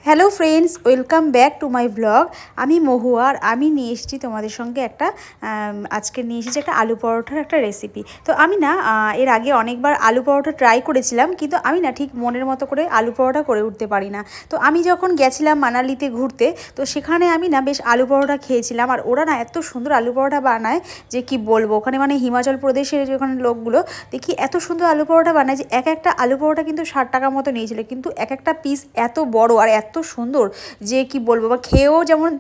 Hello friends, welcome back to my blog. আমি মহুয়া আর আমি নিয়ে এসেছি তোমাদের সঙ্গে আজকে নিয়ে এসেছি একটা আলু পরোটার একটা রেসিপি। তো আমি না এর আগে অনেকবার আলু পরোটা ট্রাই করেছিলাম, কিন্তু আমি না ঠিক মনের মতো করে আলু পরোটা করে উঠতে পারি না। তো আমি যখন গেছিলাম মানালিতে ঘুরতে, তো সেখানে আমি না বেশ আলু পরোটা খেয়েছিলাম। আর ওরা না এত সুন্দর আলু পরোটা বানায় যে কি বলবো। ওখানে মানে হিমাচল প্রদেশের যেখানে লোকগুলো দেখি এত সুন্দর আলু পরোটা বানায় যে একটা আলু পরোটা কিন্তু 60 টাকা মতো নিয়েছিল, কিন্তু একটা পিস এত বড় আর এত সুন্দর যে কি বলবো। বা খেয়েও যেমন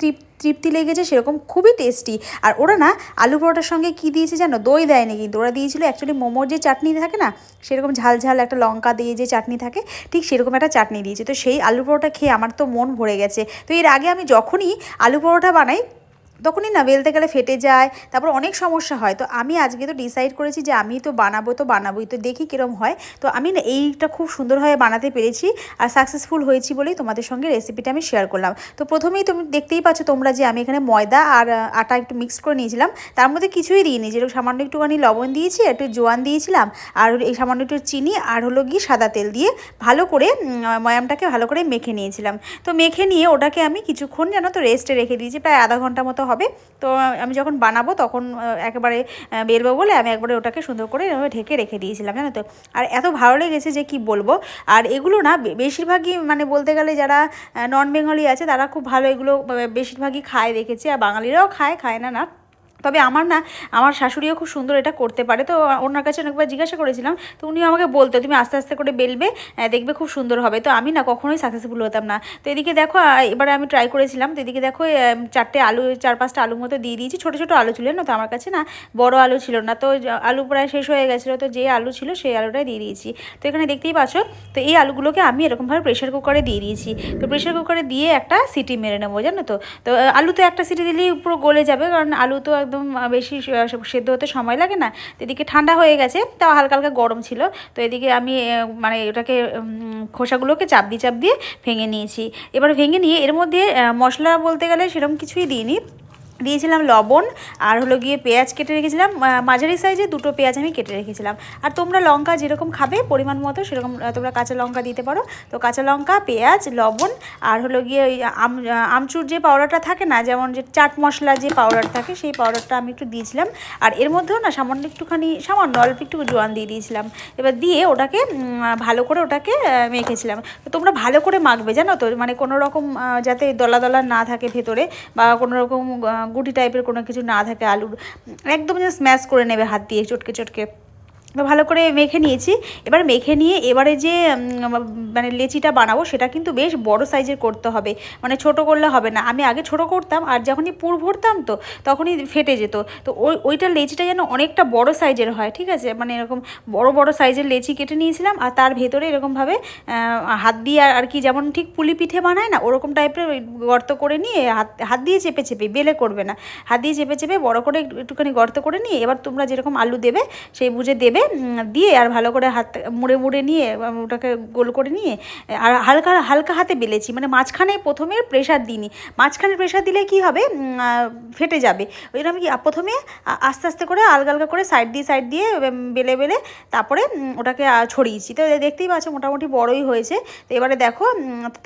তৃপ্তি লেগেছে, সেরকম খুবই টেস্টি। আর ওরা না আলু পরোটার সঙ্গে কি দিয়েছে জানো? দই দেয়নি, কিন্তু ওরা দিয়েছিল অ্যাকচুয়ালি মোমোর যে চাটনি থাকে না, সেরকম ঝাল ঝাল একটা লঙ্কা দিয়ে যে চাটনি থাকে, ঠিক সেরকম একটা চাটনি দিয়েছে। তো সেই আলু পরোটা খেয়ে আমার তো মন ভরে গেছে। তো এর আগে আমি যখনই আলু পরোটা বানাই তখনই না বেলতে গেলে ফেটে যায়, তারপর অনেক সমস্যা হয়। তো আমি আজকে তো ডিসাইড করেছি যে আমি তো বানাবোই, তো দেখি কীরকম হয়। তো আমি না এইটা খুব সুন্দরভাবে বানাতে পেরেছি আর সাকসেসফুল হয়েছি বলেই তোমাদের সঙ্গে রেসিপিটা আমি শেয়ার করলাম। তো প্রথমেই তুমি দেখতেই পাচ্ছ তোমরা যে আমি এখানে ময়দা আর আটা একটু মিক্স করে নিয়েছিলাম। তার মধ্যে কিছুই দিইনি, যেরকম সামান্য একটুখানি লবণ দিয়েছি, একটু জোয়ান দিয়েছিলাম, আর এই সামান্য একটু চিনি আর হলো গিয়ে সাদা তেল দিয়ে ভালো করে ময়ামটাকে ভালো করে মেখে নিয়েছিলাম। তো মেখে নিয়ে ওটাকে আমি কিছুক্ষণ জানো তো রেস্টে রেখে দিয়েছি, প্রায় আধা ঘন্টা মতো হবে। তো আমি যখন বানাবো তখন একেবারে বেরবো বলে আমি একবারে ওটাকে সুন্দর করে ঢেকে রেখে দিয়েছিলাম, জানো তো। আর এত ভালো লেগেছে যে কি বলবো। আর এগুলো না বেশিরভাগই মানে বলতে গেলে যারা নন বেঙ্গলি আছে তারা খুব ভালো এগুলো বেশিরভাগই খায় দেখেছি, আর বাঙালিরাও খায় না না। তবে আমার শাশুড়িও খুব সুন্দর এটা করতে পারে। তো ওনার কাছে অনেকবার জিজ্ঞাসা করেছিলাম, তো উনি আমাকে বলতো তুমি আস্তে আস্তে করে বেলবে, দেখবে খুব সুন্দর হবে। তো আমি না কখনোই সাকসেসফুল হতাম না। তো এদিকে দেখো এবারে আমি ট্রাই করেছিলাম। তো এদিকে দেখো 4-5টা আলু মতো দিয়ে দিয়েছি। ছোটো ছোটো আলু ছিল না, তো আমার কাছে না বড় আলু ছিল না। তো আলু প্রায় শেষ হয়ে গেছিলো, তো যে আলু ছিল সেই আলুটাই দিয়ে দিয়েছি। তো এখানে দেখতেই পাচ্ছ। তো এই আলুগুলোকে আমি এরকমভাবে প্রেশার কুকারে দিয়ে দিয়েছি। তো প্রেশার কুকারে দিয়ে একটা সিটি মেরে নেবো, জানো তো। তো আলু তো একটা সিটি দিলেই পুরো গলে যাবে, কারণ আলু তো একদম বেশি সেদ্ধ হতে সময় লাগে না। তো এদিকে ঠান্ডা হয়ে গেছে, তাও হালকা হালকা গরম ছিল। তো এদিকে আমি মানে ওটাকে খোসাগুলোকে চাপ দিয়ে ভেঙে নিয়েছি। এবার ভেঙে নিয়ে এর মধ্যে মশলা বলতে গেলে সেরকম কিছুই দিইনি। দিয়েছিলাম লবণ আর হলো গিয়ে পেঁয়াজ কেটে রেখেছিলাম, মাঝারি সাইজে 2টো পেঁয়াজ আমি কেটে রেখেছিলাম। আর তোমরা লঙ্কা যেরকম খাবে পরিমাণ মতো সেরকম তোমরা কাঁচা লঙ্কা দিতে পারো। তো কাঁচা লঙ্কা, পেঁয়াজ, লবণ আর হলো গিয়ে ওই আমচুর যে পাউডারটা থাকে না, যেমন যে চাট মশলা যে পাউডার থাকে, সেই পাউডারটা আমি একটু দিয়েছিলাম। আর এর মধ্যেও না সামান্য অল্প একটু জোয়ান দিয়ে দিয়েছিলাম। এবার দিয়ে ওটাকে ভালো করে ওটাকে মেখেছিলাম। তো তোমরা ভালো করে মাখবে, জানো তো, মানে কোনো রকম যাতে দলা দলা না থাকে ভেতরে, বা কোনো রকম গুটি টাইপের কোনো কিছু না থাকে আলুর। একদম যেন স্ম্যাশ করে নেবে হাত দিয়ে চটকে ভালো করে মেখে নিয়েছি। এবার মেখে নিয়ে এবারে যে মানে লেচিটা বানাবো সেটা কিন্তু বেশ বড় সাইজের করতে হবে, মানে ছোট করলে হবে না। আমি আগে ছোট করতাম, আর যখনই পুর ভরতাম তো তখনই ফেটে যেত। তো ওইটার লেচিটা যেন অনেকটা বড় সাইজের হয়, ঠিক আছে। মানে এরকম বড় সাইজের লেচি কেটে নিয়েছিলাম, আর তার ভেতরে এরকমভাবে হাত দিয়ে আর কি, যেমন ঠিক পুলি পিঠে বানায় না ওরকম টাইপের গর্ত করে নিয়ে হাত দিয়ে চেপে বেলে করবে না, হাত দিয়ে চেপে বড় করে একটুখানি গর্ত করে নিয়ে এবার তোমরা যেরকম আলু দেবে সেই বুঝে দেবে, দিয়ে আর ভালো করে হাত মুড়ে নিয়ে ওটাকে গোল করে নিয়ে আর হালকা হাতে বেলেছি। মানে মাঝখানে প্রথমে প্রেশার দিইনি, মাঝখানে প্রেশার দিলে কি হবে, ফেটে যাবে। ওই জন্য আমি প্রথমে আস্তে আস্তে করে আলগা করে সাইড দিয়ে বেলে তারপরে ওটাকে ছড়িয়েছি। তো দেখতেই পাচ্ছ মোটামুটি বড়ই হয়েছে। তো এবারে দেখো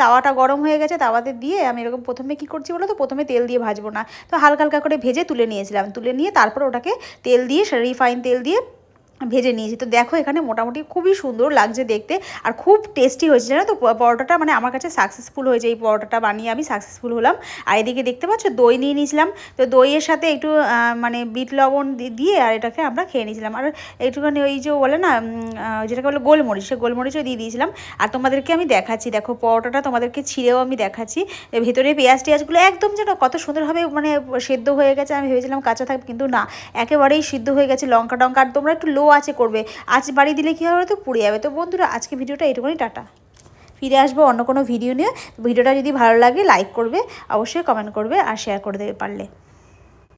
তাওয়াটা গরম হয়ে গেছে, তাওয়াতে দিয়ে আমি এরকম প্রথমে কী করছি বলো তো, প্রথমে তেল দিয়ে ভাজবো না, তো হালকা করে ভেজে তুলে নিয়েছিলাম। তুলে নিয়ে তারপর ওটাকে তেল দিয়ে রিফাইন তেল দিয়ে ভেজে নিয়েছি। তো দেখো এখানে মোটামুটি খুবই সুন্দর লাগছে দেখতে, আর খুব টেস্টি হয়েছে, জানো তো। পরোটাটা মানে আমার কাছে সাকসেসফুল হয়েছে, এই পরোটাটা বানিয়ে আমি সাকসেসফুল হলাম। আর এদিকে দেখতে পাচ্ছ দই নিয়ে নিয়েছিলাম। তো দইয়ের সাথে একটু মানে বিট লবণ দিয়ে আর এটাকে আমরা খেয়ে নিয়েছিলাম। আর একটুখানি ওই যে বলে না যেটাকে বলে গোলমরিচ, সে গোলমরিচও দিয়ে দিয়েছিলাম। আর তোমাদেরকে আমি দেখাচ্ছি, দেখো পরোটাটা তোমাদেরকে ছিঁড়েও আমি দেখাচ্ছি। ভেতরে পেঁয়াজগুলো একদম যেন কত সুন্দরভাবে মানে সেদ্ধ হয়ে গেছে। আমি ভেবেছিলাম কাঁচা থাকবে, কিন্তু না, একেবারেই সিদ্ধ হয়ে গেছে। লঙ্কা আর তোমরা একটু লো আছে করবে, আঁচ বাড়িয়ে দিলে কী হবে, তো পুড়ে যাবে। তো বন্ধুরা আজকে ভিডিওটা এইটুকুনি, টাটা। ফিরে আসবো অন্য কোনো ভিডিও নিয়ে। ভিডিওটা যদি ভালো লাগে লাইক করবে, অবশ্যই কমেন্ট করবে আর শেয়ার করে দেবে পারলে।